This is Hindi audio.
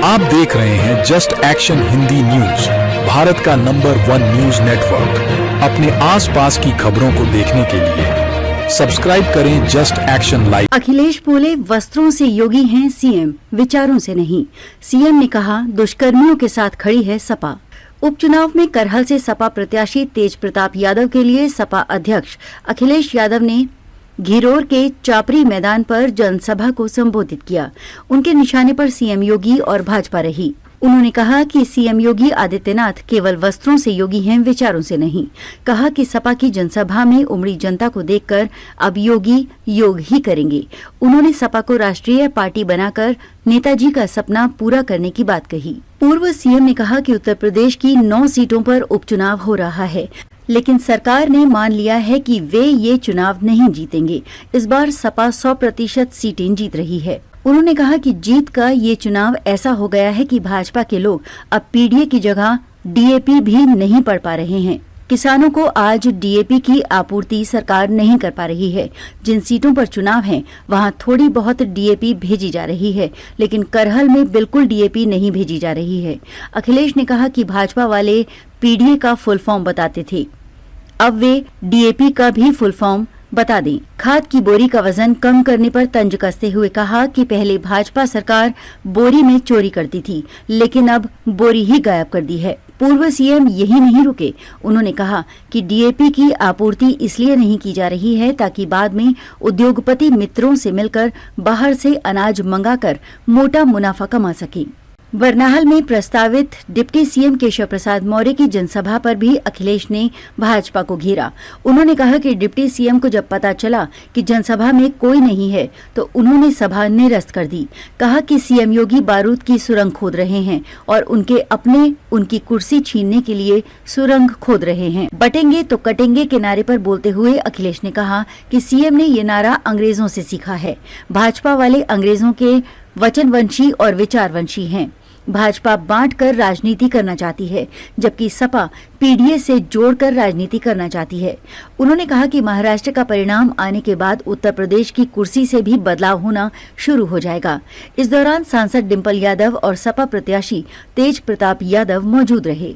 आप देख रहे हैं just action Hindi news, Bharat का नंबर 1 न्यूज नेटवर्क। अपने आसपास की खबरों को देखने के लिए सब्सक्राइब करें जस्ट एक्शन लाइव। अखिलेश बोले, वस्त्रों से योगी हैं सीएम, विचारों से नहीं। सीएम ने कहा, दुष्कर्मियों के साथ खड़ी है सपा। उपचुनाव में करहल से सपा प्रत्याशी तेज प्रताप यादव के लिए सपा अध्यक्ष अखिलेश यादव ने घिरोर के चापरी मैदान पर जनसभा को संबोधित किया। उनके निशाने पर सीएम योगी और भाजपा रही। उन्होंने कहा कि सीएम योगी आदित्यनाथ केवल वस्त्रों से योगी हैं, विचारों से नहीं। कहा कि सपा की जनसभा में उमड़ी जनता को देखकर अब योगी योग ही करेंगे। उन्होंने सपा को राष्ट्रीय पार्टी बनाकर नेताजी का सपना पूरा करने की बात कही। पूर्व सीएम ने कहा कि उत्तर प्रदेश की 9 सीटों पर उपचुनाव हो रहा है, लेकिन सरकार ने मान लिया है कि वे ये चुनाव नहीं जीतेंगे। इस बार सपा 100% सीटें जीत रही है। उन्होंने कहा कि जीत का ये चुनाव ऐसा हो गया है कि भाजपा के लोग अब पीडीए की जगह डीएपी भी नहीं पढ़ पा रहे हैं। किसानों को आज डीएपी की आपूर्ति सरकार नहीं कर पा रही है। जिन सीटों पर चुनाव है वहां थोड़ी बहुत डीएपी भेजी जा रही है, लेकिन करहल में बिल्कुल डीएपी नहीं भेजी जा रही है। अखिलेश ने कहा कि भाजपा वाले पीडीए का फुल फॉर्म बताते थे, अब वे डीएपी का भी फुल फॉर्म बता दें। खाद की बोरी का वजन कम करने पर तंज कसते हुए कहा कि पहले भाजपा सरकार बोरी में चोरी करती थी, लेकिन अब बोरी ही गायब कर दी है। पूर्व सीएम यही नहीं रुके। उन्होंने कहा कि डीएपी की आपूर्ति इसलिए नहीं की जा रही है ताकि बाद में उद्योगपति मित्रों से मिलकर बाहर से अनाज मंगाकर मोटा मुनाफा कमा सके। बरनाहल में प्रस्तावित डिप्टी सीएम केशव प्रसाद मौर्य की जनसभा पर भी अखिलेश ने भाजपा को घेरा। उन्होंने कहा कि डिप्टी सीएम को जब पता चला कि जनसभा में कोई नहीं है तो उन्होंने सभा निरस्त कर दी। कहा कि सीएम योगी बारूद की सुरंग खोद रहे हैं और उनके अपने उनकी कुर्सी छीनने के लिए सुरंग खोद रहे हैं। बटेंगे तो कटेंगे के नारे पर बोलते हुए अखिलेश ने कहा कि सीएम ने ये नारा अंग्रेजों से सीखा है। भाजपा वाले अंग्रेजों के वचनवंशी और विचारवंशी हैं। भाजपा बांटकर राजनीति करना चाहती है, जबकि सपा पीडीए से जोड़कर राजनीति करना चाहती है। उन्होंने कहा कि महाराष्ट्र का परिणाम आने के बाद उत्तर प्रदेश की कुर्सी से भी बदलाव होना शुरू हो जाएगा। इस दौरान सांसद डिंपल यादव और सपा प्रत्याशी तेज प्रताप यादव मौजूद रहे।